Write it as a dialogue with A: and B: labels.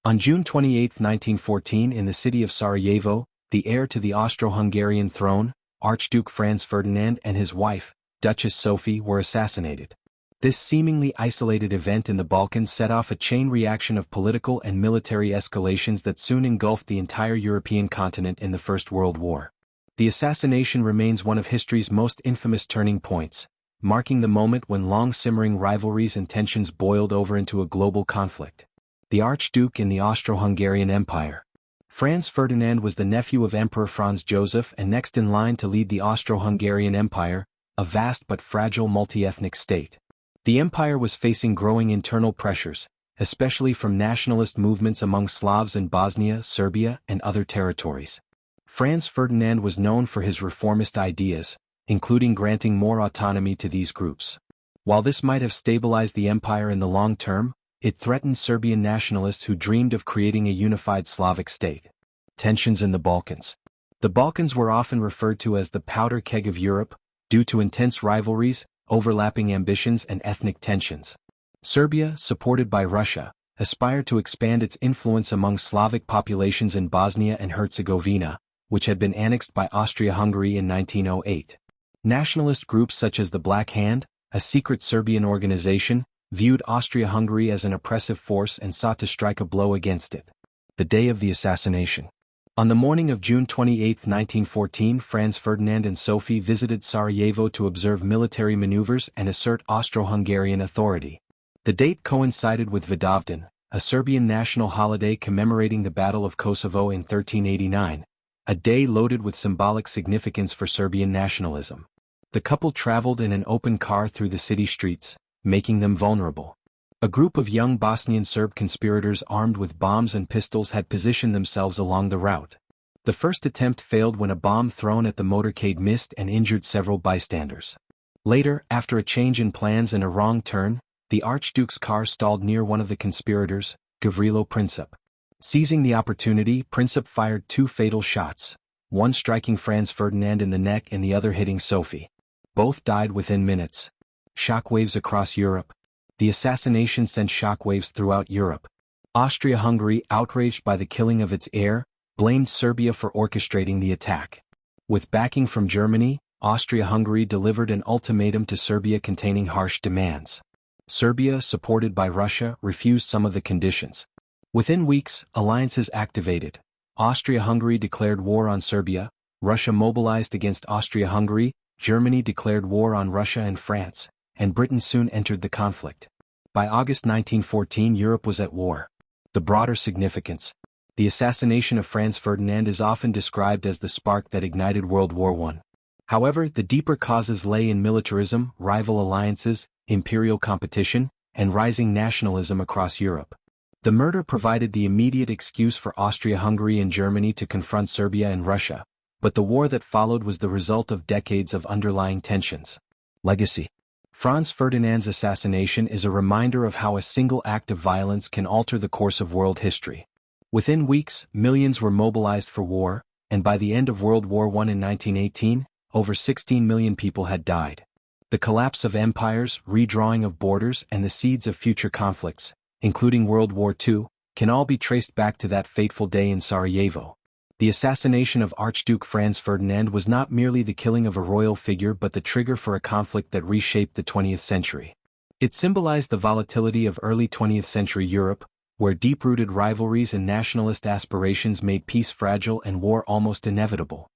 A: On June 28, 1914, in the city of Sarajevo, the heir to the Austro-Hungarian throne, Archduke Franz Ferdinand, and his wife, Duchess Sophie, were assassinated. This seemingly isolated event in the Balkans set off a chain reaction of political and military escalations that soon engulfed the entire European continent in the First World War. The assassination remains one of history's most infamous turning points, marking the moment when long-simmering rivalries and tensions boiled over into a global conflict. The Archduke in the Austro-Hungarian Empire. Franz Ferdinand was the nephew of Emperor Franz Joseph and next in line to lead the Austro-Hungarian Empire, a vast but fragile multi-ethnic state. The empire was facing growing internal pressures, especially from nationalist movements among Slavs in Bosnia, Serbia, and other territories. Franz Ferdinand was known for his reformist ideas, including granting more autonomy to these groups. While this might have stabilized the empire in the long term, it threatened Serbian nationalists who dreamed of creating a unified Slavic state. Tensions in the Balkans. The Balkans were often referred to as the powder keg of Europe, due to intense rivalries, overlapping ambitions, and ethnic tensions. Serbia, supported by Russia, aspired to expand its influence among Slavic populations in Bosnia and Herzegovina, which had been annexed by Austria-Hungary in 1908. Nationalist groups such as the Black Hand, a secret Serbian organization, viewed Austria-Hungary as an oppressive force and sought to strike a blow against it. The day of the assassination. On the morning of June 28, 1914, Franz Ferdinand and Sophie visited Sarajevo to observe military maneuvers and assert Austro-Hungarian authority. The date coincided with Vidovdan, a Serbian national holiday commemorating the Battle of Kosovo in 1389, a day loaded with symbolic significance for Serbian nationalism. The couple traveled in an open car through the city streets, making them vulnerable. A group of young Bosnian Serb conspirators armed with bombs and pistols had positioned themselves along the route. The first attempt failed when a bomb thrown at the motorcade missed and injured several bystanders. Later, after a change in plans and a wrong turn, the Archduke's car stalled near one of the conspirators, Gavrilo Princip. Seizing the opportunity, Princip fired two fatal shots, one striking Franz Ferdinand in the neck and the other hitting Sophie. Both died within minutes. Shockwaves across Europe. The assassination sent shockwaves throughout Europe. Austria-Hungary, outraged by the killing of its heir, blamed Serbia for orchestrating the attack. With backing from Germany, Austria-Hungary delivered an ultimatum to Serbia containing harsh demands. Serbia, supported by Russia, refused some of the conditions. Within weeks, alliances activated. Austria-Hungary declared war on Serbia, Russia mobilized against Austria-Hungary, Germany declared war on Russia and France, and Britain soon entered the conflict. By August 1914, Europe was at war. The broader significance. The assassination of Franz Ferdinand is often described as the spark that ignited World War I. However, the deeper causes lay in militarism, rival alliances, imperial competition, and rising nationalism across Europe. The murder provided the immediate excuse for Austria-Hungary and Germany to confront Serbia and Russia, but the war that followed was the result of decades of underlying tensions. Legacy. Franz Ferdinand's assassination is a reminder of how a single act of violence can alter the course of world history. Within weeks, millions were mobilized for war, and by the end of World War I in 1918, over 16 million people had died. The collapse of empires, redrawing of borders, and the seeds of future conflicts, including World War II, can all be traced back to that fateful day in Sarajevo. The assassination of Archduke Franz Ferdinand was not merely the killing of a royal figure but the trigger for a conflict that reshaped the 20th century. It symbolized the volatility of early 20th century Europe, where deep-rooted rivalries and nationalist aspirations made peace fragile and war almost inevitable.